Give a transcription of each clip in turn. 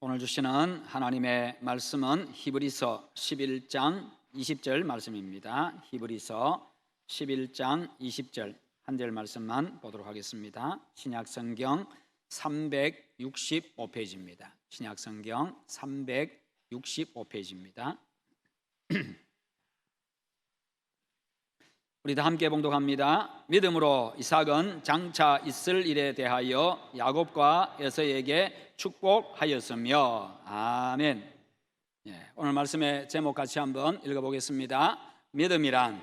오늘 주시는 하나님의 말씀은 히브리서 11장 20절 말씀입니다. 히브리서 11장 20절 한 절 말씀만 보도록 하겠습니다. 신약성경 365페이지입니다. 신약성경 365페이지입니다. 우리 다 함께 봉독합니다. 믿음으로 이삭은 장차 있을 일에 대하여 야곱과 에서에게 축복하였으며. 아멘. 오늘 말씀의 제목 같이 한번 읽어보겠습니다. 믿음이란,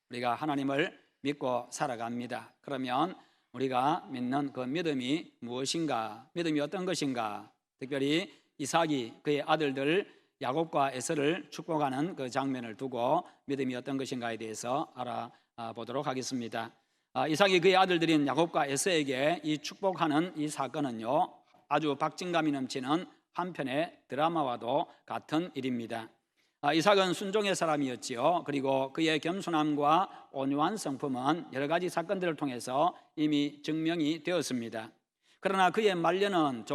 우리가 하나님을 믿고 살아갑니다. 그러면 우리가 믿는 그 믿음이 무엇인가, 믿음이 어떤 것인가, 특별히 이삭이 그의 아들들 야곱과 에서를 축복하는 그 장면을 두고 믿음이 어떤 것인가에 대해서 알아보도록 하겠습니다. 이삭이 그의 아들들인 야곱과 에서에게 이 축복하는 이 사건은요, 아주 박진감이 넘치는 한편의 드라마와도 같은 일입니다. 이삭은 순종의 사람이었지요. 그리고 그의 겸손함과 온유한 성품은 여러 가지 사건들을 통해서 이미 증명이 되었습니다. 그러나 그의 말년은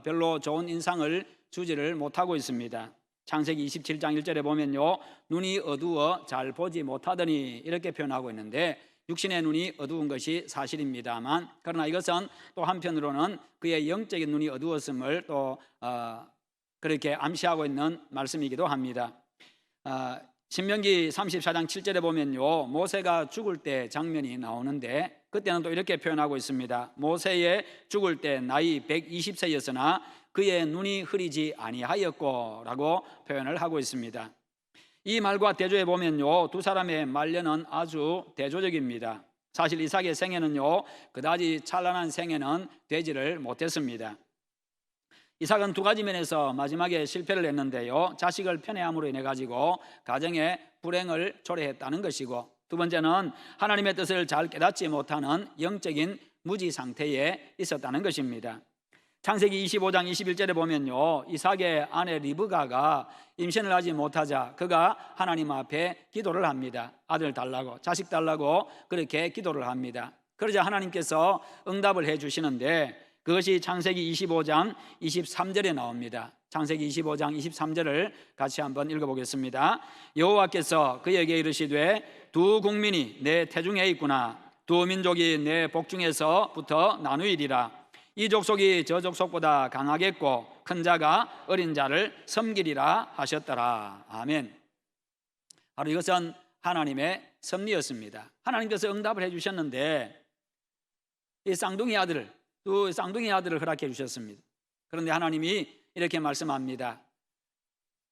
별로 좋은 인상을 주지를 못하고 있습니다. 창세기 27장 1절에 보면요, 눈이 어두워 잘 보지 못하더니 이렇게 표현하고 있는데, 육신의 눈이 어두운 것이 사실입니다만, 그러나 이것은 또 한편으로는 그의 영적인 눈이 어두웠음을 또 그렇게 암시하고 있는 말씀이기도 합니다. 신명기 34장 7절에 보면요, 모세가 죽을 때 장면이 나오는데, 그때는 또 이렇게 표현하고 있습니다. 모세의 죽을 때 나이 120세였으나 그의 눈이 흐리지 아니하였고 라고 표현을 하고 있습니다. 이 말과 대조해 보면요, 두 사람의 말년은 아주 대조적입니다. 사실 이삭의 생애는요, 그다지 찬란한 생애는 되지를 못했습니다. 이삭은 두 가지 면에서 마지막에 실패를 했는데요, 자식을 편애함으로 인해 가지고 가정에 불행을 초래했다는 것이고, 두 번째는 하나님의 뜻을 잘 깨닫지 못하는 영적인 무지 상태에 있었다는 것입니다. 창세기 25장 21절에 보면요, 이삭의 아내 리브가가 임신을 하지 못하자 그가 하나님 앞에 기도를 합니다. 아들 달라고, 자식 달라고 그렇게 기도를 합니다. 그러자 하나님께서 응답을 해 주시는데, 그것이 창세기 25장 23절에 나옵니다. 창세기 25장 23절을 같이 한번 읽어보겠습니다. 여호와께서 그에게 이르시되 두 국민이 내 태중에 있구나. 두 민족이 내 복중에서부터 나누이리라. 이 족속이 저 족속보다 강하겠고 큰 자가 어린 자를 섬기리라 하셨더라. 아멘. 바로 이것은 하나님의 섭리였습니다. 하나님께서 응답을 해주셨는데 이 쌍둥이 아들을 허락해 주셨습니다. 그런데 하나님이 이렇게 말씀합니다.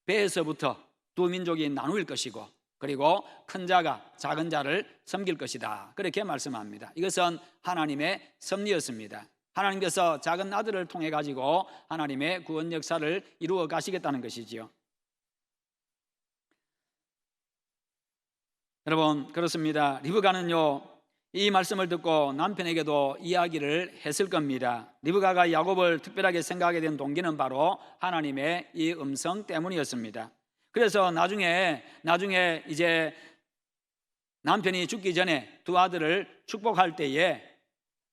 배에서부터 두 민족이 나누일 것이고, 그리고 큰 자가 작은 자를 섬길 것이다. 그렇게 말씀합니다. 이것은 하나님의 섭리였습니다. 하나님께서 작은 아들을 통해 가지고 하나님의 구원 역사를 이루어 가시겠다는 것이지요. 여러분, 그렇습니다. 리브가는요, 이 말씀을 듣고 남편에게도 이야기를 했을 겁니다. 리브가가 야곱을 특별하게 생각하게 된 동기는 바로 하나님의 이 음성 때문이었습니다. 그래서 나중에 이제 남편이 죽기 전에 두 아들을 축복할 때에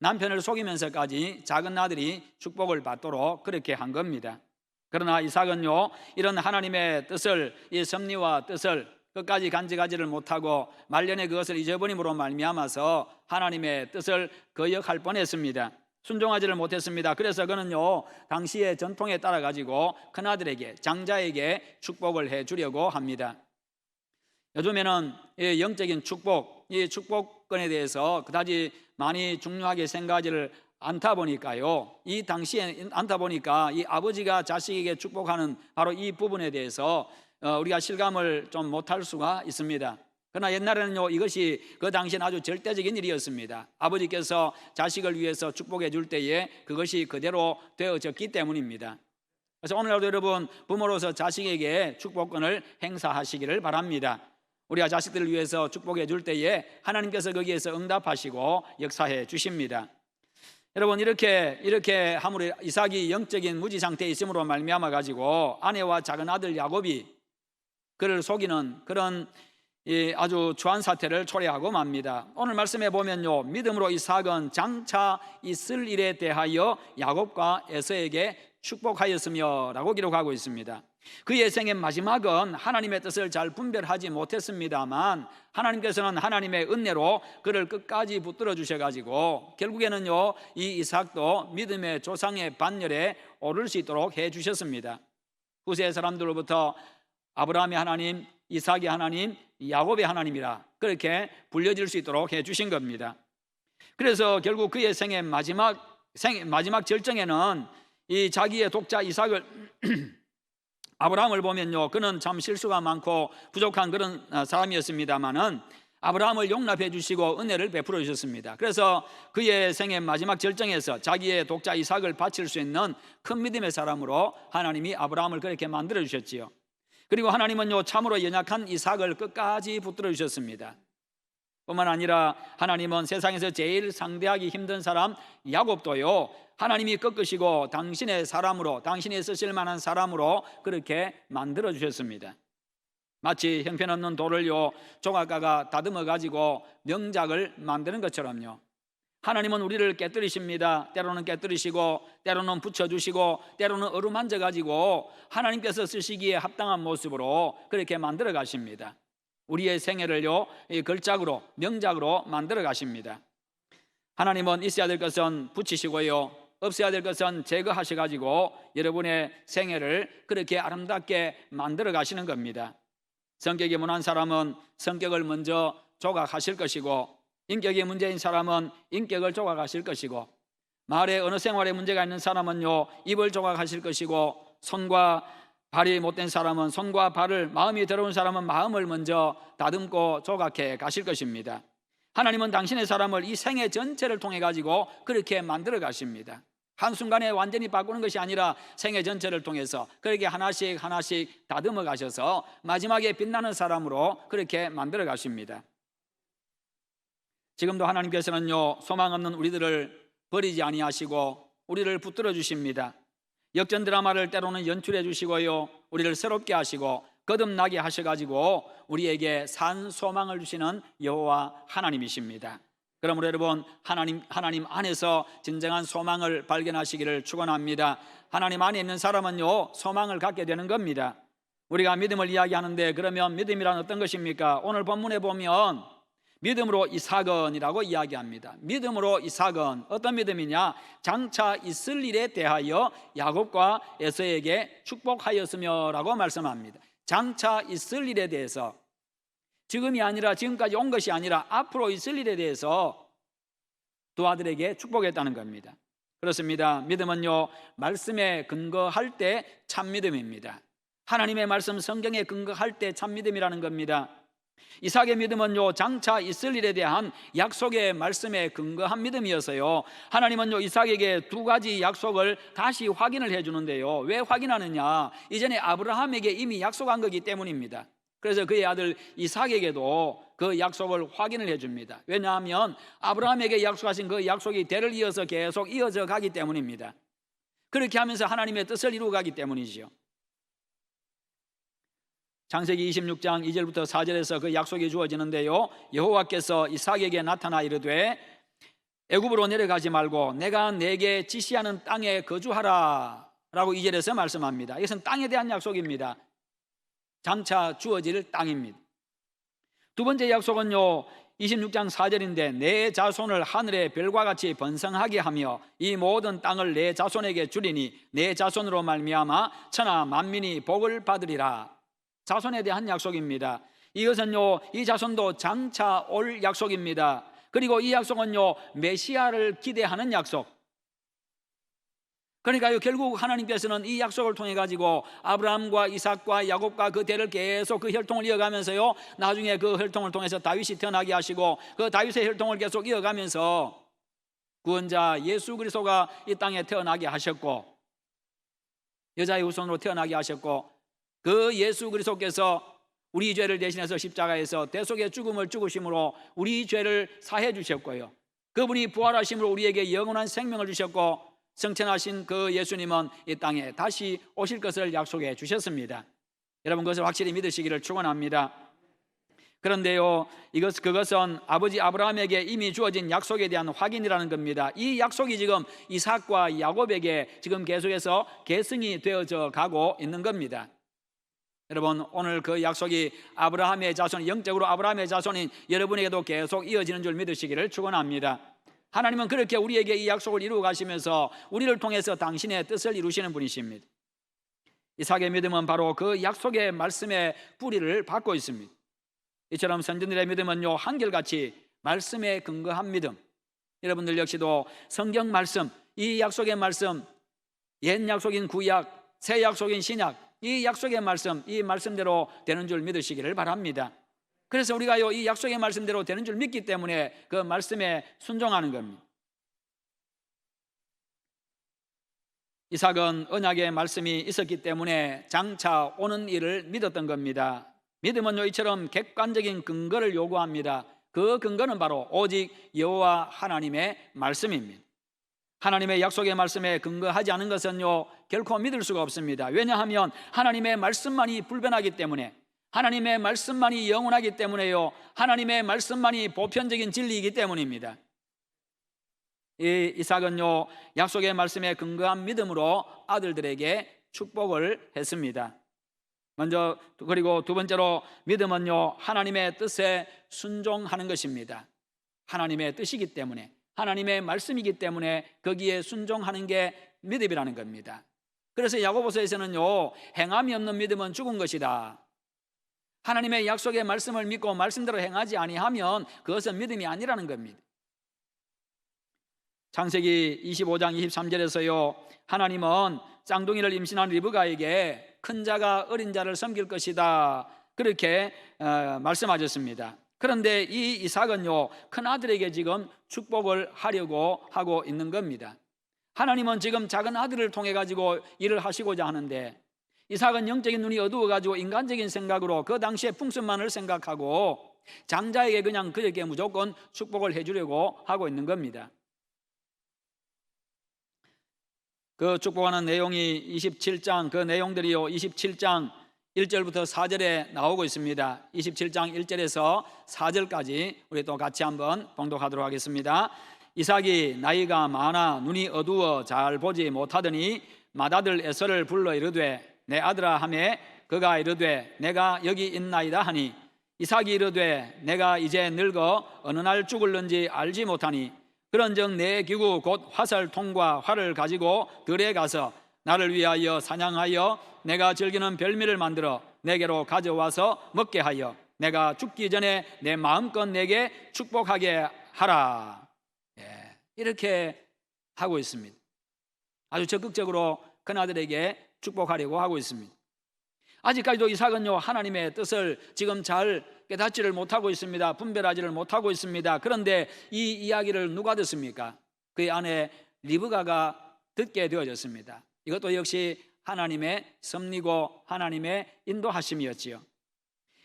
남편을 속이면서까지 작은 아들이 축복을 받도록 그렇게 한 겁니다. 그러나 이삭은요, 이런 하나님의 뜻을, 이 섭리와 뜻을 끝까지 간직하지를 못하고 말년에 그것을 잊어버림으로 말미암아서 하나님의 뜻을 거역할 뻔했습니다. 순종하지를 못했습니다. 그래서 그는요, 당시의 전통에 따라 가지고 큰아들에게, 장자에게 축복을 해주려고 합니다. 요즘에는 이 영적인 축복, 이 축복권에 대해서 그다지 많이 중요하게 생각하지를 않다 보니까요, 이 당시에 않다 보니까 이 아버지가 자식에게 축복하는 바로 이 부분에 대해서 우리가 실감을 좀 못할 수가 있습니다. 그러나 옛날에는요, 이것이 그 당시엔 아주 절대적인 일이었습니다. 아버지께서 자식을 위해서 축복해 줄 때에 그것이 그대로 되어졌기 때문입니다. 그래서 오늘날도 여러분, 부모로서 자식에게 축복권을 행사하시기를 바랍니다. 우리가 자식들을 위해서 축복해 줄 때에 하나님께서 거기에서 응답하시고 역사해 주십니다. 여러분, 이렇게 함으로 이삭이 영적인 무지 상태에 있음으로 말미암아 가지고 아내와 작은 아들 야곱이 그를 속이는 그런 아주 추한 사태를 초래하고 맙니다. 오늘 말씀에 보면요, 믿음으로 이삭은 장차 있을 일에 대하여 야곱과 에서에게 축복하였으며 라고 기록하고 있습니다. 그의 생의 마지막은 하나님의 뜻을 잘 분별하지 못했습니다만 하나님께서는 하나님의 은혜로 그를 끝까지 붙들어 주셔가지고 결국에는요, 이 이삭도 믿음의 조상의 반열에 오를 수 있도록 해 주셨습니다. 후세 사람들로부터 아브라함의 하나님, 이삭의 하나님, 야곱의 하나님이라 그렇게 불려질 수 있도록 해 주신 겁니다. 그래서 결국 그의 생의 마지막 절정에는 이 자기의 독자 이삭을 아브라함을 보면요, 그는 참 실수가 많고 부족한 그런 사람이었습니다만은 아브라함을 용납해 주시고 은혜를 베풀어 주셨습니다. 그래서 그의 생의 마지막 절정에서 자기의 독자 이삭을 바칠 수 있는 큰 믿음의 사람으로 하나님이 아브라함을 그렇게 만들어 주셨지요. 그리고 하나님은요, 참으로 연약한 이삭을 끝까지 붙들어 주셨습니다. 뿐만 아니라 하나님은 세상에서 제일 상대하기 힘든 사람 야곱도요, 하나님이 꺾으시고 당신의 사람으로, 당신이 쓰실 만한 사람으로 그렇게 만들어 주셨습니다. 마치 형편없는 돌을요, 조각가가 다듬어 가지고 명작을 만드는 것처럼요, 하나님은 우리를 깨뜨리십니다. 때로는 깨뜨리시고, 때로는 붙여주시고, 때로는 어루만져 가지고 하나님께서 쓰시기에 합당한 모습으로 그렇게 만들어 가십니다. 우리의 생애를요, 이 걸작으로, 명작으로 만들어 가십니다. 하나님은 있어야 될 것은 붙이시고요, 없어야 될 것은 제거하셔가지고 여러분의 생애를 그렇게 아름답게 만들어 가시는 겁니다. 성격이 무난한 사람은 성격을 먼저 조각하실 것이고, 인격이 문제인 사람은 인격을 조각하실 것이고, 말에 언어 생활에 문제가 있는 사람은요, 입을 조각하실 것이고, 손과 발이 못된 사람은 손과 발을, 마음이 더러운 사람은 마음을 먼저 다듬고 조각해 가실 것입니다. 하나님은 당신의 사람을 이 생애 전체를 통해 가지고 그렇게 만들어 가십니다. 한순간에 완전히 바꾸는 것이 아니라 생애 전체를 통해서 그렇게 하나씩 하나씩 다듬어 가셔서 마지막에 빛나는 사람으로 그렇게 만들어 가십니다. 지금도 하나님께서는요, 소망 없는 우리들을 버리지 아니하시고 우리를 붙들어 주십니다. 역전 드라마를 때로는 연출해 주시고요, 우리를 새롭게 하시고 거듭나게 하셔가지고 우리에게 산 소망을 주시는 여호와 하나님이십니다. 그러므로 여러분, 하나님 안에서 진정한 소망을 발견하시기를 축원합니다. 하나님 안에 있는 사람은요, 소망을 갖게 되는 겁니다. 우리가 믿음을 이야기하는데, 그러면 믿음이란 어떤 것입니까? 오늘 본문에 보면 믿음으로 이삭은이라고 이야기합니다. 믿음으로 이삭은 어떤 믿음이냐? 장차 있을 일에 대하여 야곱과 에서에게 축복하였으며 라고 말씀합니다. 장차 있을 일에 대해서, 지금이 아니라, 지금까지 온 것이 아니라 앞으로 있을 일에 대해서 두 아들에게 축복했다는 겁니다. 그렇습니다. 믿음은요, 말씀에 근거할 때 참 믿음입니다. 하나님의 말씀, 성경에 근거할 때 참 믿음이라는 겁니다. 이삭의 믿음은요, 장차 있을 일에 대한 약속의 말씀에 근거한 믿음이어서요, 하나님은요, 이삭에게 두 가지 약속을 다시 확인을 해주는데요, 왜 확인하느냐? 이전에 아브라함에게 이미 약속한 거기 때문입니다. 그래서 그의 아들 이삭에게도 그 약속을 확인을 해줍니다. 왜냐하면 아브라함에게 약속하신 그 약속이 대를 이어서 계속 이어져 가기 때문입니다. 그렇게 하면서 하나님의 뜻을 이루어 가기 때문이지요. 창세기 26장 2절부터 4절에서 그 약속이 주어지는데요, 여호와께서 이삭에게 나타나 이르되 애굽으로 내려가지 말고 내가 내게 지시하는 땅에 거주하라 라고 2절에서 말씀합니다. 이것은 땅에 대한 약속입니다. 장차 주어질 땅입니다. 두 번째 약속은요, 26장 4절인데 내 자손을 하늘의 별과 같이 번성하게 하며 이 모든 땅을 내 자손에게 주리니 내 자손으로 말미암아 천하 만민이 복을 받으리라. 자손에 대한 약속입니다. 이것은요, 이 자손도 장차 올 약속입니다. 그리고 이 약속은요, 메시아를 기대하는 약속. 그러니까요, 결국 하나님께서는 이 약속을 통해 가지고 아브라함과 이삭과 야곱과 그 대를 계속 그 혈통을 이어가면서요, 나중에 그 혈통을 통해서 다윗이 태어나게 하시고 그 다윗의 혈통을 계속 이어가면서 구원자 예수 그리스도가 이 땅에 태어나게 하셨고, 여자의 후손으로 태어나게 하셨고, 그 예수 그리스도께서 우리 죄를 대신해서 십자가에서 대속의 죽음을 죽으심으로 우리 죄를 사해 주셨고요, 그분이 부활하심으로 우리에게 영원한 생명을 주셨고, 승천하신 그 예수님은 이 땅에 다시 오실 것을 약속해 주셨습니다. 여러분, 그것을 확실히 믿으시기를 축원합니다. 그런데요, 그것은 아버지 아브라함에게 이미 주어진 약속에 대한 확인이라는 겁니다. 이 약속이 지금 이삭과 야곱에게 지금 계속해서 계승이 되어져 가고 있는 겁니다. 여러분, 오늘 그 약속이 아브라함의 자손, 영적으로 아브라함의 자손인 여러분에게도 계속 이어지는 줄 믿으시기를 축원합니다. 하나님은 그렇게 우리에게 이 약속을 이루어 가시면서 우리를 통해서 당신의 뜻을 이루시는 분이십니다. 이삭의 믿음은 바로 그 약속의 말씀의 뿌리를 받고 있습니다. 이처럼 선진들의 믿음은요, 한결같이 말씀에 근거한 믿음. 여러분들 역시도 성경 말씀, 이 약속의 말씀, 옛 약속인 구약, 새 약속인 신약, 이 약속의 말씀, 이 말씀대로 되는 줄 믿으시기를 바랍니다. 그래서 우리가요, 이 약속의 말씀대로 되는 줄 믿기 때문에 그 말씀에 순종하는 겁니다. 이삭은 언약의 말씀이 있었기 때문에 장차 오는 일을 믿었던 겁니다. 믿음은요, 이처럼 객관적인 근거를 요구합니다. 그 근거는 바로 오직 여호와 하나님의 말씀입니다. 하나님의 약속의 말씀에 근거하지 않은 것은요, 결코 믿을 수가 없습니다. 왜냐하면 하나님의 말씀만이 불변하기 때문에, 하나님의 말씀만이 영원하기 때문에요, 하나님의 말씀만이 보편적인 진리이기 때문입니다. 이 이삭은요, 약속의 말씀에 근거한 믿음으로 아들들에게 축복을 했습니다. 먼저, 그리고 두 번째로 믿음은요, 하나님의 뜻에 순종하는 것입니다. 하나님의 뜻이기 때문에, 하나님의 말씀이기 때문에 거기에 순종하는 게 믿음이라는 겁니다. 그래서 야고보서에서는요, 행함이 없는 믿음은 죽은 것이다. 하나님의 약속의 말씀을 믿고 말씀대로 행하지 아니하면 그것은 믿음이 아니라는 겁니다. 창세기 25장 23절에서요, 하나님은 쌍둥이를 임신한 리브가에게 큰 자가 어린 자를 섬길 것이다, 그렇게 말씀하셨습니다. 그런데 이 이삭은요, 큰 아들에게 지금 축복을 하려고 하고 있는 겁니다. 하나님은 지금 작은 아들을 통해 가지고 일을 하시고자 하는데, 이삭은 영적인 눈이 어두워 가지고 인간적인 생각으로 그 당시의 풍습만을 생각하고 장자에게 그냥 그에게 무조건 축복을 해주려고 하고 있는 겁니다. 그 축복하는 내용이 27장, 그 내용들이요, 27장 1절부터 4절에 나오고 있습니다. 27장 1절에서 4절까지 우리 또 같이 한번 봉독하도록 하겠습니다. 이삭이 나이가 많아 눈이 어두워 잘 보지 못하더니 맏아들 에서를 불러 이르되 내 아들아 하매 그가 이르되 내가 여기 있나이다 하니, 이삭이 이르되 내가 이제 늙어 어느 날 죽을는지 알지 못하니 그런즉 내 기구 곧 화살통과 활을 가지고 들에 가서 나를 위하여 사냥하여 내가 즐기는 별미를 만들어 내게로 가져와서 먹게 하여 내가 죽기 전에 내 마음껏 내게 축복하게 하라. 이렇게 하고 있습니다. 아주 적극적으로 큰아들에게 축복하려고 하고 있습니다. 아직까지도 이삭은요, 하나님의 뜻을 지금 잘 깨닫지를 못하고 있습니다. 분별하지를 못하고 있습니다. 그런데 이 이야기를 누가 듣습니까? 그의 아내 리브가가 듣게 되어졌습니다. 이것도 역시 하나님의 섭리고 하나님의 인도하심이었지요.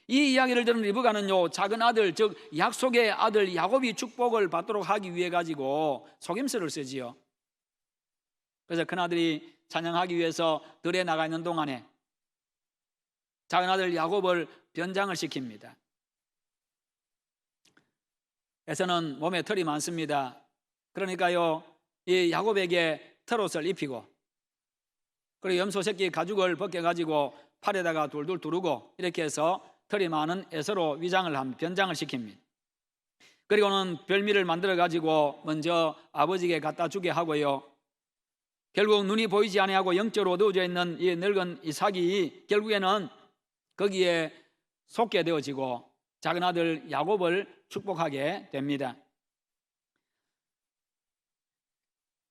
이 이야기를 들은 리브가는요, 작은 아들, 즉 약속의 아들 야곱이 축복을 받도록 하기 위해 가지고 속임수를 쓰지요. 그래서 큰아들이 찬양하기 위해서 들에 나가 있는 동안에 작은 아들 야곱을 변장을 시킵니다. 에서는 몸에 털이 많습니다. 그러니까요, 이 야곱에게 털옷을 입히고, 그리고 염소 새끼 가죽을 벗겨가지고 팔에다가 둘둘 두르고, 이렇게 해서 털이 많은 에서로 위장을 한 변장을 시킵니다. 그리고는 별미를 만들어가지고 먼저 아버지에게 갖다 주게 하고요, 결국 눈이 보이지 아니하고 영적으로 어두워져 있는 이 늙은 이삭이 결국에는 거기에 속게 되어지고 작은 아들 야곱을 축복하게 됩니다.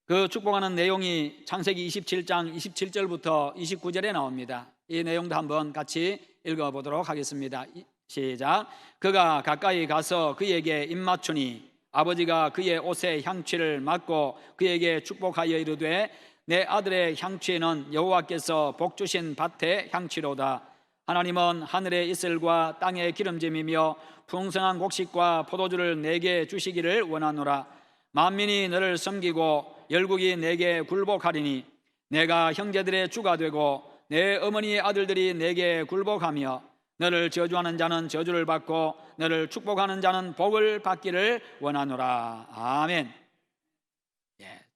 그 축복하는 내용이 창세기 27장 27절부터 29절에 나옵니다. 이 내용도 한번 같이 읽어보도록 하겠습니다. 시작. 그가 가까이 가서 그에게 입맞추니 아버지가 그의 옷에 향취를 맡고 그에게 축복하여 이르되 내 아들의 향취는 여호와께서 복주신 밭의 향취로다. 하나님은 하늘의 이슬과 땅의 기름짐이며 풍성한 곡식과 포도주를 내게 주시기를 원하노라. 만민이 너를 섬기고 열국이 내게 굴복하리니 내가 형제들의 주가 되고 내 어머니의 아들들이 내게 굴복하며 너를 저주하는 자는 저주를 받고 너를 축복하는 자는 복을 받기를 원하노라. 아멘.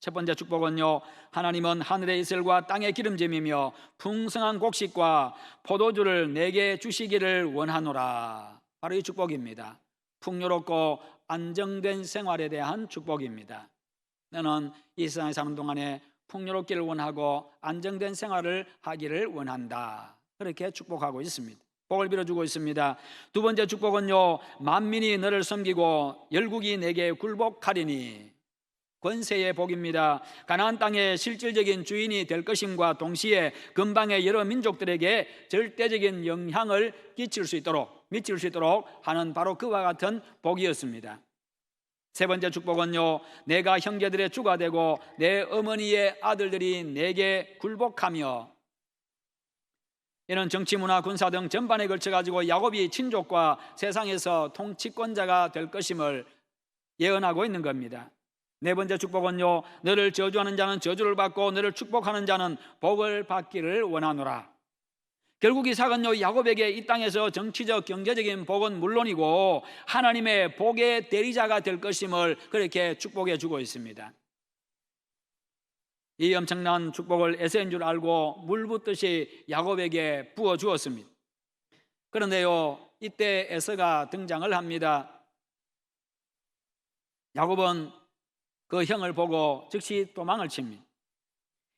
첫 번째 축복은요, 하나님은 하늘의 이슬과 땅의 기름짐이며 풍성한 곡식과 포도주를 내게 주시기를 원하노라. 바로 이 축복입니다. 풍요롭고 안정된 생활에 대한 축복입니다. 너는 이 세상에 사는 동안에 풍요롭기를 원하고 안정된 생활을 하기를 원한다. 그렇게 축복하고 있습니다. 복을 빌어주고 있습니다. 두 번째 축복은요, 만민이 너를 섬기고 열국이 내게 굴복하리니. 권세의 복입니다. 가나안 땅의 실질적인 주인이 될 것임과 동시에 근방의 여러 민족들에게 절대적인 영향을 미칠 수 있도록 하는 바로 그와 같은 복이었습니다. 세 번째 축복은요, 내가 형제들의 주가 되고 내 어머니의 아들들이 내게 굴복하며. 이는 정치, 문화, 군사 등 전반에 걸쳐가지고 야곱이 친족과 세상에서 통치권자가 될 것임을 예언하고 있는 겁니다. 네 번째 축복은요, 너를 저주하는 자는 저주를 받고 너를 축복하는 자는 복을 받기를 원하노라. 결국 이삭은요, 야곱에게 이 땅에서 정치적 경제적인 복은 물론이고 하나님의 복의 대리자가 될 것임을 그렇게 축복해 주고 있습니다. 이 엄청난 축복을 에서인 줄 알고 물 붓듯이 야곱에게 부어 주었습니다. 그런데요, 이때 에서가 등장을 합니다. 야곱은 그 형을 보고 즉시 도망을 칩니다.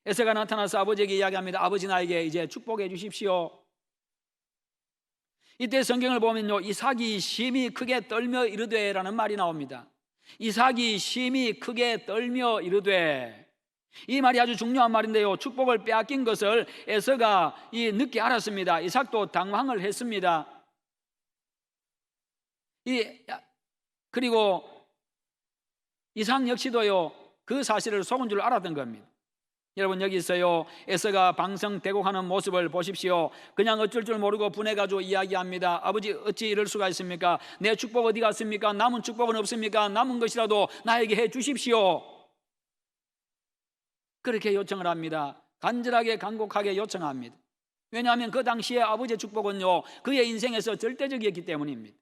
에서가 나타나서 아버지에게 이야기합니다. 아버지, 나에게 이제 축복해 주십시오. 이때 성경을 보면요, 이삭이 심히 크게 떨며 이르되 라는 말이 나옵니다. 이삭이 심히 크게 떨며 이르되, 이 말이 아주 중요한 말인데요, 축복을 빼앗긴 것을 에서가 늦게 알았습니다. 이삭도 당황을 했습니다. 그리고 이삭 역시도요, 그 사실을 속은 줄 알았던 겁니다. 여러분, 여기 있어요, 에서가 방성대곡하는 모습을 보십시오. 그냥 어쩔 줄 모르고 분해가지고 이야기합니다. 아버지, 어찌 이럴 수가 있습니까? 내 축복 어디 갔습니까? 남은 축복은 없습니까? 남은 것이라도 나에게 해 주십시오. 그렇게 요청을 합니다. 간절하게 간곡하게 요청합니다. 왜냐하면 그 당시에 아버지의 축복은요, 그의 인생에서 절대적이었기 때문입니다.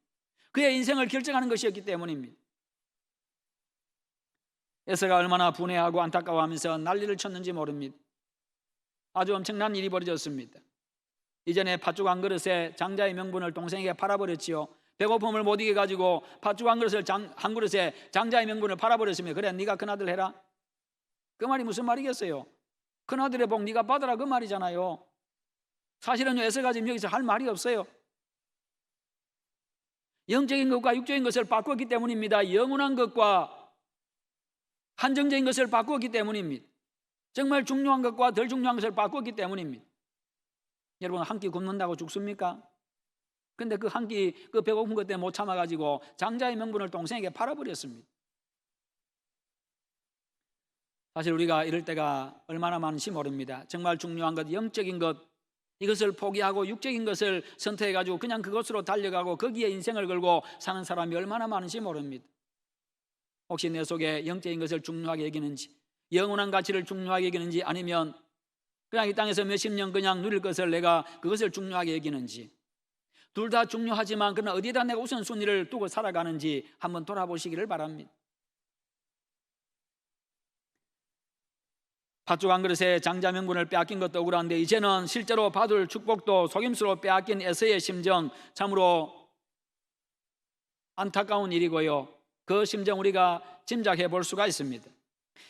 그의 인생을 결정하는 것이었기 때문입니다. 에서가 얼마나 분해하고 안타까워하면서 난리를 쳤는지 모릅니다. 아주 엄청난 일이 벌어졌습니다. 이전에 팥죽 한 그릇에 장자의 명분을 동생에게 팔아버렸지요. 배고픔을 못 이겨가지고 팥죽 한 그릇에 장자의 명분을 팔아버렸으면, 그래, 네가 큰아들 해라. 그 말이 무슨 말이겠어요? 큰아들의 복 네가 받아라, 그 말이잖아요. 사실은 에서가 지금 여기서 할 말이 없어요. 영적인 것과 육적인 것을 바꾸었기 때문입니다. 영원한 것과 한정적인 것을 바꾸었기 때문입니다. 정말 중요한 것과 덜 중요한 것을 바꾸었기 때문입니다. 여러분, 한 끼 굶는다고 죽습니까? 근데 그 한 끼, 그 배고픈 것 때문에 못 참아가지고 장자의 명분을 동생에게 팔아버렸습니다. 사실 우리가 이럴 때가 얼마나 많은지 모릅니다. 정말 중요한 것, 영적인 것, 이것을 포기하고 육적인 것을 선택해가지고 그냥 그것으로 달려가고 거기에 인생을 걸고 사는 사람이 얼마나 많은지 모릅니다. 혹시 내 속에 영적인 것을 중요하게 여기는지, 영원한 가치를 중요하게 여기는지, 아니면 그냥 이 땅에서 몇십 년 그냥 누릴 것을 내가 그것을 중요하게 여기는지, 둘 다 중요하지만 그러나 어디에다 내가 우선순위를 두고 살아가는지 한번 돌아보시기를 바랍니다. 팥죽 한 그릇에 장자 명분을 빼앗긴 것도 억울한데 이제는 실제로 받을 축복도 속임수로 빼앗긴 에서의 심정, 참으로 안타까운 일이고요, 그 심정 우리가 짐작해 볼 수가 있습니다.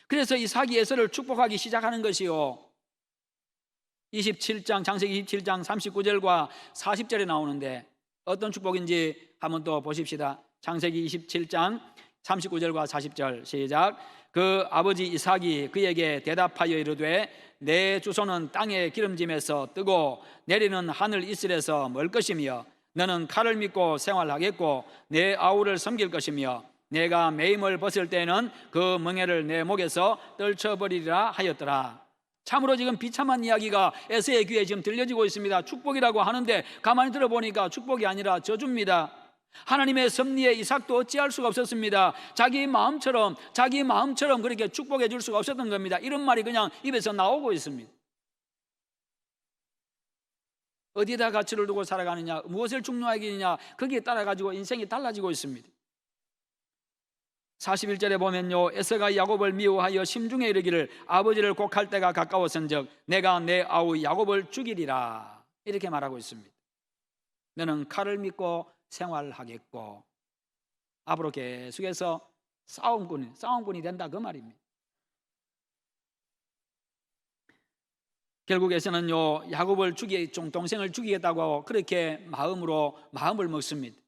그래서 이삭이 에서를 축복하기 시작하는 것이요, 27장, 창세기 27장 39절과 40절에 나오는데 어떤 축복인지 한번 또 보십시다. 창세기 27장 39절과 40절 시작. 그 아버지 이삭이 그에게 대답하여 이르되 내 주소는 땅의 기름짐에서 뜨고 내리는 하늘 이슬에서 멀 것이며 너는 칼을 믿고 생활하겠고 내 아우를 섬길 것이며 내가 매임을 벗을 때에는 그 멍에를 내 목에서 떨쳐버리리라 하였더라. 참으로 지금 비참한 이야기가 에서의 귀에 지금 들려지고 있습니다. 축복이라고 하는데 가만히 들어보니까 축복이 아니라 저주입니다. 하나님의 섭리에 이삭도 어찌할 수가 없었습니다. 자기 마음처럼 그렇게 축복해 줄 수가 없었던 겁니다. 이런 말이 그냥 입에서 나오고 있습니다. 어디에다 가치를 두고 살아가느냐, 무엇을 중요하게 여기느냐, 거기에 따라 가지고 인생이 달라지고 있습니다. 41절에 보면요, 에서가 야곱을 미워하여 심중에 이르기를 아버지를 곡할 때가 가까웠은즉 내가 내 아우 야곱을 죽이리라, 이렇게 말하고 있습니다. 너는 칼을 믿고 생활하겠고 앞으로 계속해서 싸움꾼이 된다, 그 말입니다. 결국에서는요, 야곱을 동생을 죽이겠다고 그렇게 마음을 먹습니다.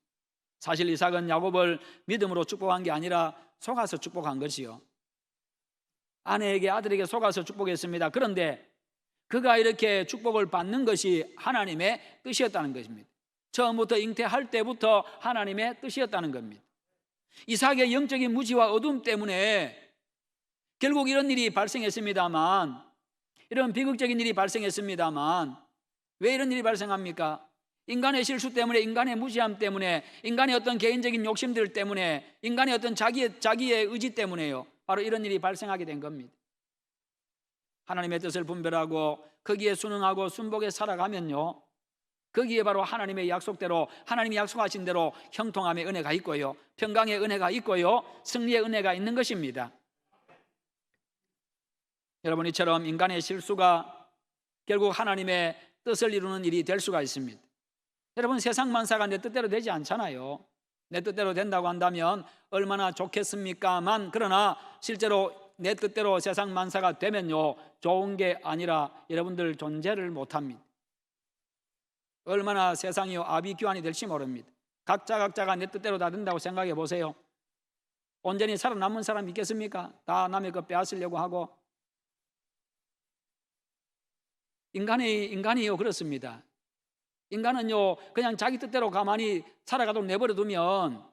사실 이삭은 야곱을 믿음으로 축복한 게 아니라 속아서 축복한 것이요, 아내에게 아들에게 속아서 축복했습니다. 그런데 그가 이렇게 축복을 받는 것이 하나님의 뜻이었다는 것입니다. 처음부터 잉태할 때부터 하나님의 뜻이었다는 겁니다. 이삭의 영적인 무지와 어둠 때문에 결국 이런 일이 발생했습니다만, 이런 비극적인 일이 발생했습니다만, 왜 이런 일이 발생합니까? 인간의 실수 때문에, 인간의 무지함 때문에, 인간의 어떤 개인적인 욕심들 때문에, 인간의 어떤 자기의 의지 때문에요, 바로 이런 일이 발생하게 된 겁니다. 하나님의 뜻을 분별하고 거기에 순응하고 순복에 살아가면요, 거기에 바로 하나님의 약속대로, 하나님이 약속하신 대로 형통함의 은혜가 있고요, 평강의 은혜가 있고요, 승리의 은혜가 있는 것입니다. 여러분, 이처럼 인간의 실수가 결국 하나님의 뜻을 이루는 일이 될 수가 있습니다. 여러분, 세상 만사가 내 뜻대로 되지 않잖아요. 내 뜻대로 된다고 한다면 얼마나 좋겠습니까만, 그러나 실제로 내 뜻대로 세상 만사가 되면요, 좋은 게 아니라 여러분들 존재를 못합니다. 얼마나 세상이 아비규환이 될지 모릅니다. 각자가 내 뜻대로 다 된다고 생각해 보세요. 온전히 살아남은 사람 있겠습니까? 다 남의 것 빼앗으려고 하고. 인간이요, 그렇습니다. 인간은요, 그냥 자기 뜻대로 가만히 살아가도록 내버려 두면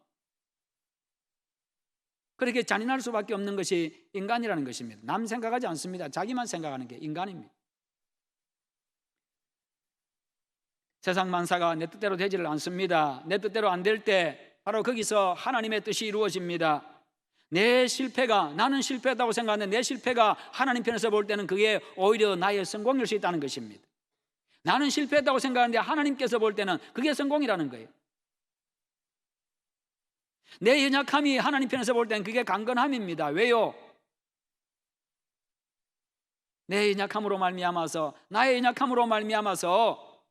그렇게 잔인할 수밖에 없는 것이 인간이라는 것입니다. 남 생각하지 않습니다. 자기만 생각하는 게 인간입니다. 세상 만사가 내 뜻대로 되지를 않습니다. 내 뜻대로 안 될 때 바로 거기서 하나님의 뜻이 이루어집니다. 내 실패가, 나는 실패했다고 생각하는데 내 실패가 하나님 편에서 볼 때는 그게 오히려 나의 성공일 수 있다는 것입니다. 나는 실패했다고 생각하는데 하나님께서 볼 때는 그게 성공이라는 거예요. 내 연약함이 하나님 편에서 볼 때는 그게 강건함입니다. 왜요? 내 연약함으로 말미암아서, 나의 연약함으로 말미암아서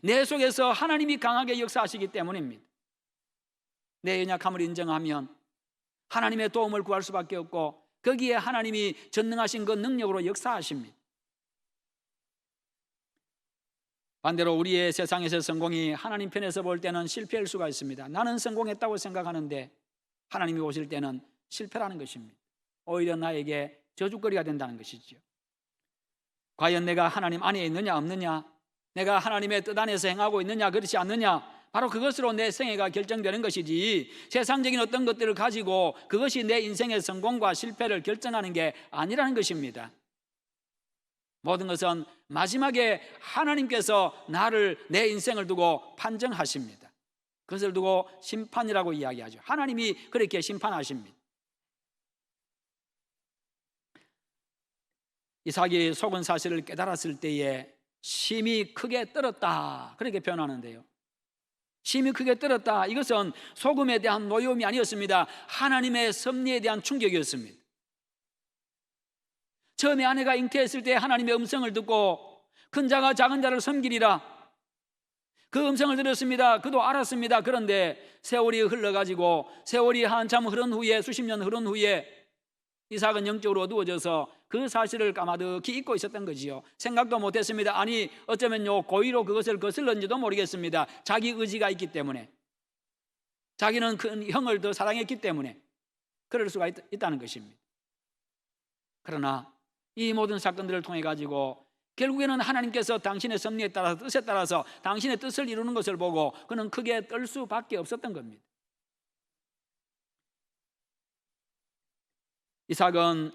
내 속에서 하나님이 강하게 역사하시기 때문입니다. 내 연약함을 인정하면 하나님의 도움을 구할 수밖에 없고, 거기에 하나님이 전능하신 그 능력으로 역사하십니다. 반대로 우리의 세상에서 성공이 하나님 편에서 볼 때는 실패일 수가 있습니다. 나는 성공했다고 생각하는데 하나님이 보실 때는 실패라는 것입니다. 오히려 나에게 저주거리가 된다는 것이죠. 과연 내가 하나님 안에 있느냐 없느냐, 내가 하나님의 뜻 안에서 행하고 있느냐 그렇지 않느냐, 바로 그것으로 내 생애가 결정되는 것이지, 세상적인 어떤 것들을 가지고 그것이 내 인생의 성공과 실패를 결정하는 게 아니라는 것입니다. 모든 것은 마지막에 하나님께서 내 인생을 두고 판정하십니다. 그것을 두고 심판이라고 이야기하죠. 하나님이 그렇게 심판하십니다. 이삭이 속은 사실을 깨달았을 때에 심히 크게 떨었다, 그렇게 표현하는데요, 심히 크게 떨었다, 이것은 소금에 대한 노여움이 아니었습니다. 하나님의 섭리에 대한 충격이었습니다. 처음에 아내가 잉태했을 때 하나님의 음성을 듣고 큰 자가 작은 자를 섬기리라, 그 음성을 들었습니다. 그도 알았습니다. 그런데 세월이 흘러가지고, 세월이 한참 흐른 후에, 수십 년 흐른 후에 이삭은 영적으로 어두워져서 그 사실을 까마득히 잊고 있었던 거지요. 생각도 못했습니다. 아니, 어쩌면요, 고의로 그것을 거슬렀는지도 모르겠습니다. 자기 의지가 있기 때문에, 자기는 큰 형을 더 사랑했기 때문에 그럴 수가 있다는 것입니다. 그러나 이 모든 사건들을 통해 가지고 결국에는 하나님께서 당신의 섭리에 따라서, 뜻에 따라서 당신의 뜻을 이루는 것을 보고 그는 크게 떨 수밖에 없었던 겁니다.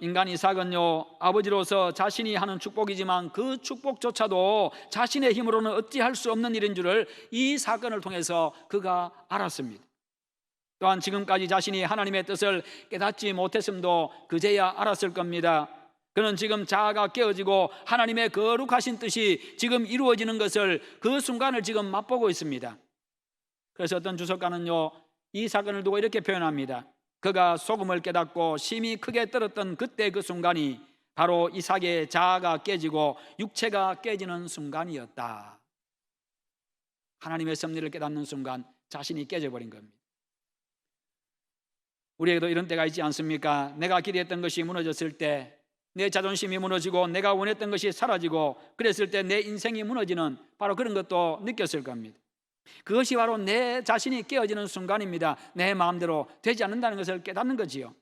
인간 이삭은요, 아버지로서 자신이 하는 축복이지만 그 축복조차도 자신의 힘으로는 어찌할 수 없는 일인 줄을 이 사건을 통해서 그가 알았습니다. 또한 지금까지 자신이 하나님의 뜻을 깨닫지 못했음도 그제야 알았을 겁니다. 그는 지금 자아가 깨어지고 하나님의 거룩하신 뜻이 지금 이루어지는 것을, 그 순간을 지금 맛보고 있습니다. 그래서 어떤 주석가는요, 이 사건을 두고 이렇게 표현합니다. 그가 소금을 깨닫고 심히 크게 떨었던 그때 그 순간이 바로 이삭의 자아가 깨지고 육체가 깨지는 순간이었다. 하나님의 섭리를 깨닫는 순간 자신이 깨져버린 겁니다. 우리에게도 이런 때가 있지 않습니까? 내가 기대했던 것이 무너졌을 때, 내 자존심이 무너지고 내가 원했던 것이 사라지고 그랬을 때 내 인생이 무너지는, 바로 그런 것도 느꼈을 겁니다. 그것이 바로 내 자신이 깨어지는 순간입니다. 내 마음대로 되지 않는다는 것을 깨닫는 거지요.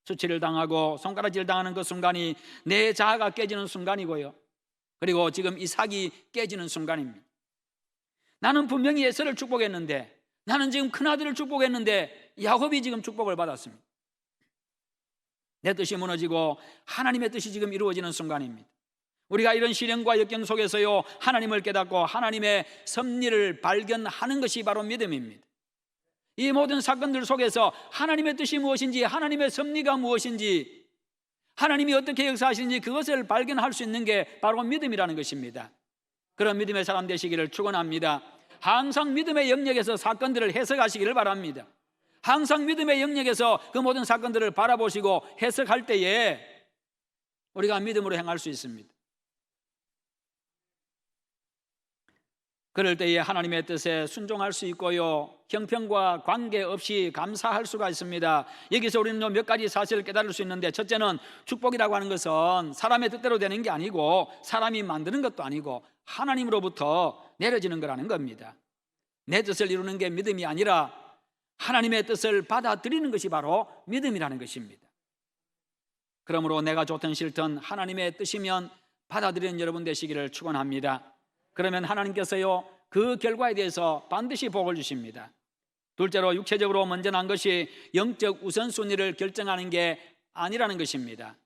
수치를 당하고 손가락질 당하는 그 순간이 내 자아가 깨지는 순간이고요, 그리고 지금 이삭이 깨지는 순간입니다. 나는 분명히 에서를 축복했는데, 나는 지금 큰아들을 축복했는데 야곱이 지금 축복을 받았습니다. 내 뜻이 무너지고 하나님의 뜻이 지금 이루어지는 순간입니다. 우리가 이런 시련과 역경 속에서요, 하나님을 깨닫고 하나님의 섭리를 발견하는 것이 바로 믿음입니다. 이 모든 사건들 속에서 하나님의 뜻이 무엇인지, 하나님의 섭리가 무엇인지, 하나님이 어떻게 역사하시는지 그것을 발견할 수 있는 게 바로 믿음이라는 것입니다. 그런 믿음의 사람 되시기를 축원합니다. 항상 믿음의 영역에서 사건들을 해석하시기를 바랍니다. 항상 믿음의 영역에서 그 모든 사건들을 바라보시고 해석할 때에 우리가 믿음으로 행할 수 있습니다. 그럴 때에 하나님의 뜻에 순종할 수 있고요, 형편과 관계없이 감사할 수가 있습니다. 여기서 우리는 몇 가지 사실을 깨달을 수 있는데, 첫째는 축복이라고 하는 것은 사람의 뜻대로 되는 게 아니고 사람이 만드는 것도 아니고 하나님으로부터 내려지는 거라는 겁니다. 내 뜻을 이루는 게 믿음이 아니라 하나님의 뜻을 받아들이는 것이 바로 믿음이라는 것입니다. 그러므로 내가 좋든 싫든 하나님의 뜻이면 받아들이는 여러분 되시기를 축원합니다. 그러면 하나님께서요, 그 결과에 대해서 반드시 복을 주십니다. 둘째로, 육체적으로 먼저 난 것이 영적 우선순위를 결정하는 게 아니라는 것입니다.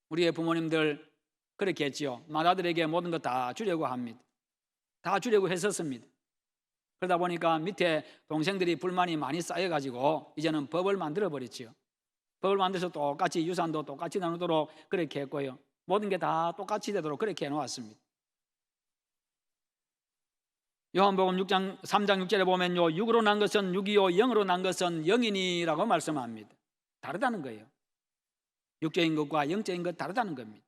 우리의 부모님들 그렇게 했지요. 맏아들에게 모든 것 다 주려고 합니다. 다 주려고 했었습니다. 그러다 보니까 밑에 동생들이 불만이 많이 쌓여가지고 이제는 법을 만들어 버렸지요. 법을 만들어서 똑같이 유산도 똑같이 나누도록 그렇게 했고요, 모든 게 다 똑같이 되도록 그렇게 해놓았습니다. 요한복음 3장 6절에 보면요, 육으로 난 것은 육이요 영으로 난 것은 영이니라고 말씀합니다. 다르다는 거예요. 육적인 것과 영적인 것 다르다는 겁니다.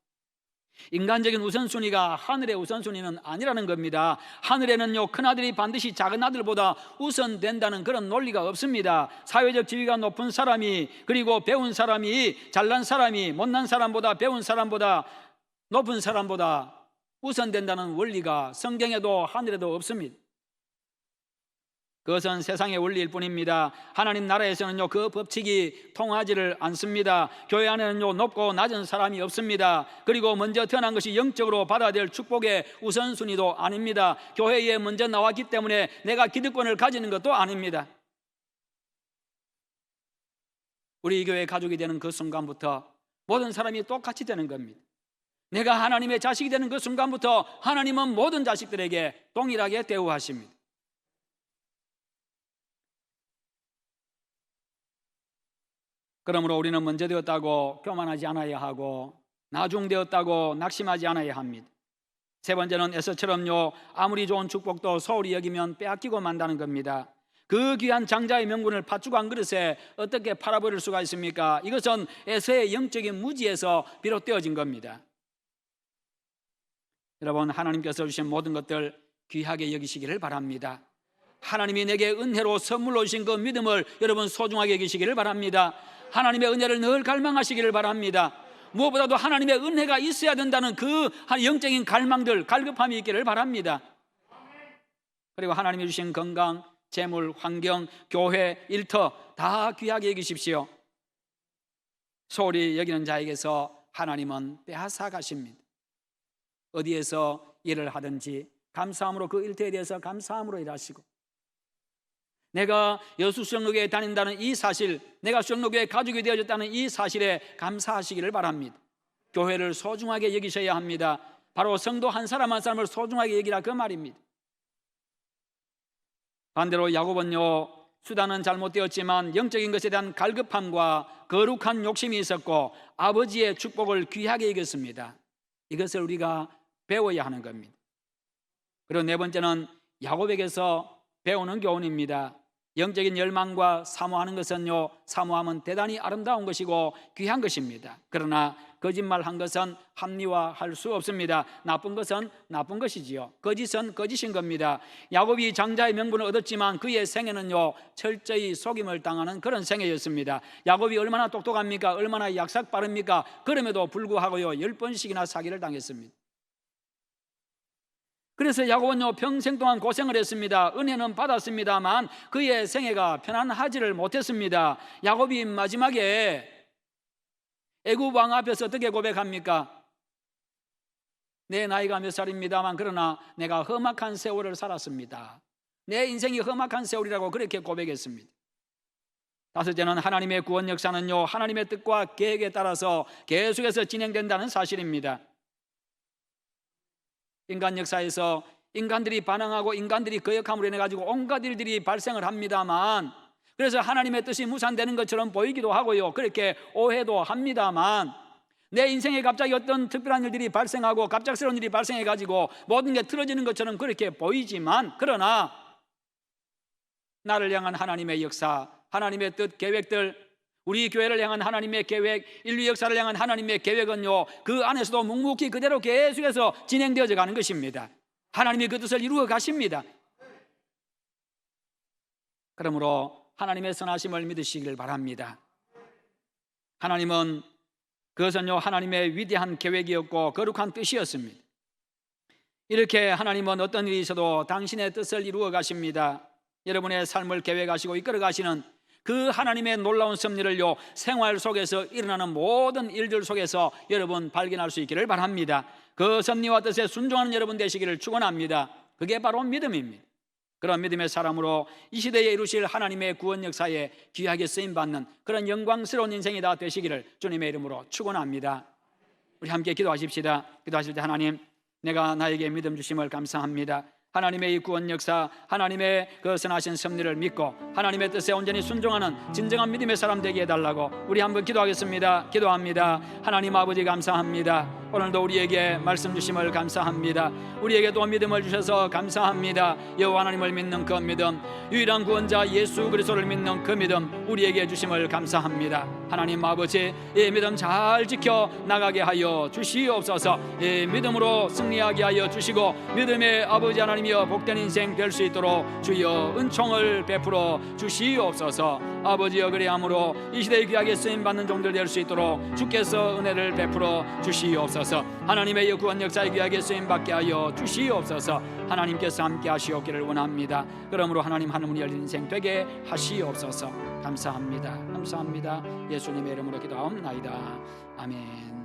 인간적인 우선순위가 하늘의 우선순위는 아니라는 겁니다. 하늘에는요, 큰아들이 반드시 작은아들보다 우선된다는 그런 논리가 없습니다. 사회적 지위가 높은 사람이, 그리고 배운 사람이, 잘난 사람이 못난 사람보다, 배운 사람보다, 높은 사람보다 우선된다는 원리가 성경에도 하늘에도 없습니다. 그것은 세상의 원리일 뿐입니다. 하나님 나라에서는요, 그 법칙이 통하지를 않습니다. 교회 안에는요, 높고 낮은 사람이 없습니다. 그리고 먼저 태어난 것이 영적으로 받아야 될 축복의 우선순위도 아닙니다. 교회에 먼저 나왔기 때문에 내가 기득권을 가지는 것도 아닙니다. 우리 교회 가족이 되는 그 순간부터 모든 사람이 똑같이 되는 겁니다. 내가 하나님의 자식이 되는 그 순간부터 하나님은 모든 자식들에게 동일하게 대우하십니다. 그러므로 우리는 먼저 되었다고 교만하지 않아야 하고, 나중되었다고 낙심하지 않아야 합니다. 세 번째는 에서처럼요, 아무리 좋은 축복도 소홀히 여기면 빼앗기고 만다는 겁니다. 그 귀한 장자의 명분을 팥죽 한 그릇에 어떻게 팔아버릴 수가 있습니까? 이것은 에서의 영적인 무지에서 비롯되어진 겁니다. 여러분, 하나님께서 주신 모든 것들 귀하게 여기시기를 바랍니다. 하나님이 내게 은혜로 선물로 주신 그 믿음을 여러분 소중하게 여기시기를 바랍니다. 하나님의 은혜를 늘 갈망하시기를 바랍니다. 무엇보다도 하나님의 은혜가 있어야 된다는 그 영적인 갈망들, 갈급함이 있기를 바랍니다. 그리고 하나님이 주신 건강, 재물, 환경, 교회, 일터 다 귀하게 여기십시오. 소홀히 여기는 자에게서 하나님은 빼앗아 가십니다. 어디에서 일을 하든지 감사함으로 그 일터에 대해서 감사함으로 일하시고, 내가 여수수영로교회에 다닌다는 이 사실, 내가 수영로교회 가족이 되어졌다는 이 사실에 감사하시기를 바랍니다. 교회를 소중하게 여기셔야 합니다. 바로 성도 한 사람 한 사람을 소중하게 여기라, 그 말입니다. 반대로 야곱은요, 수단은 잘못되었지만 영적인 것에 대한 갈급함과 거룩한 욕심이 있었고 아버지의 축복을 귀하게 여겼습니다. 이것을 우리가 배워야 하는 겁니다. 그리고 네 번째는 야곱에게서 배우는 교훈입니다. 영적인 열망과 사모하는 것은요, 사모함은 대단히 아름다운 것이고 귀한 것입니다. 그러나 거짓말한 것은 합리화할 수 없습니다. 나쁜 것은 나쁜 것이지요. 거짓은 거짓인 겁니다. 야곱이 장자의 명분을 얻었지만 그의 생애는요, 철저히 속임을 당하는 그런 생애였습니다. 야곱이 얼마나 똑똑합니까? 얼마나 약삭 빠릅니까? 그럼에도 불구하고요, 10번씩이나 사기를 당했습니다. 그래서 야곱은요, 평생 동안 고생을 했습니다. 은혜는 받았습니다만 그의 생애가 편안하지를 못했습니다. 야곱이 마지막에 애굽 왕 앞에서 어떻게 고백합니까? 내 나이가 몇 살입니다만 그러나 내가 험악한 세월을 살았습니다. 내 인생이 험악한 세월이라고 그렇게 고백했습니다. 다섯째는 하나님의 구원 역사는요, 하나님의 뜻과 계획에 따라서 계속해서 진행된다는 사실입니다. 인간 역사에서 인간들이 반항하고 인간들이 거역함으로 인해 가지고 온갖 일들이 발생을 합니다만, 그래서 하나님의 뜻이 무산되는 것처럼 보이기도 하고요, 그렇게 오해도 합니다만, 내 인생에 갑자기 어떤 특별한 일들이 발생하고 갑작스러운 일이 발생해 가지고 모든 게 틀어지는 것처럼 그렇게 보이지만, 그러나 나를 향한 하나님의 역사, 하나님의 뜻, 계획들, 우리 교회를 향한 하나님의 계획, 인류 역사를 향한 하나님의 계획은요, 그 안에서도 묵묵히 그대로 계속해서 진행되어져 가는 것입니다. 하나님이 그 뜻을 이루어 가십니다. 그러므로 하나님의 선하심을 믿으시길 바랍니다. 하나님은 그것은요, 하나님의 위대한 계획이었고 거룩한 뜻이었습니다. 이렇게 하나님은 어떤 일이 있어도 당신의 뜻을 이루어 가십니다. 여러분의 삶을 계획하시고 이끌어 가시는 그 하나님의 놀라운 섭리를요, 생활 속에서 일어나는 모든 일들 속에서 여러분 발견할 수 있기를 바랍니다. 그 섭리와 뜻에 순종하는 여러분 되시기를 축원합니다. 그게 바로 믿음입니다. 그런 믿음의 사람으로 이 시대에 이루실 하나님의 구원 역사에 귀하게 쓰임받는 그런 영광스러운 인생이 다 되시기를 주님의 이름으로 축원합니다. 우리 함께 기도하십시다. 기도하실 때 하나님, 내가 나에게 믿음 주심을 감사합니다. 하나님의 이 구원 역사, 하나님의 그 선하신 섭리를 믿고 하나님의 뜻에 온전히 순종하는 진정한 믿음의 사람 되게 해달라고 우리 한번 기도하겠습니다. 기도합니다. 하나님 아버지 감사합니다. 오늘도 우리에게 말씀 주심을 감사합니다. 우리에게 또 믿음을 주셔서 감사합니다. 여호와 하나님을 믿는 그 믿음, 유일한 구원자 예수 그리스도를 믿는 그 믿음 우리에게 주심을 감사합니다. 하나님 아버지, 이 믿음 잘 지켜 나가게 하여 주시옵소서. 이 믿음으로 승리하게 하여 주시고 믿음의 아버지 하나님이여 복된 인생 될 수 있도록 주여 은총을 베풀어 주시옵소서. 아버지여, 그리함으로 이 시대에 귀하게 쓰임받는 종들 될 수 있도록 주께서 은혜를 베풀어 주시옵소서. 하나님의 구원 역사에 귀하게 쓰임받게 하여 주시옵소서. 하나님께서 함께 하시옵기를 원합니다. 그러므로 하나님 하늘 열린 인생 되게 하시옵소서. 감사합니다. 감사합니다. 예수님의 이름으로 기도하옵나이다. 아멘.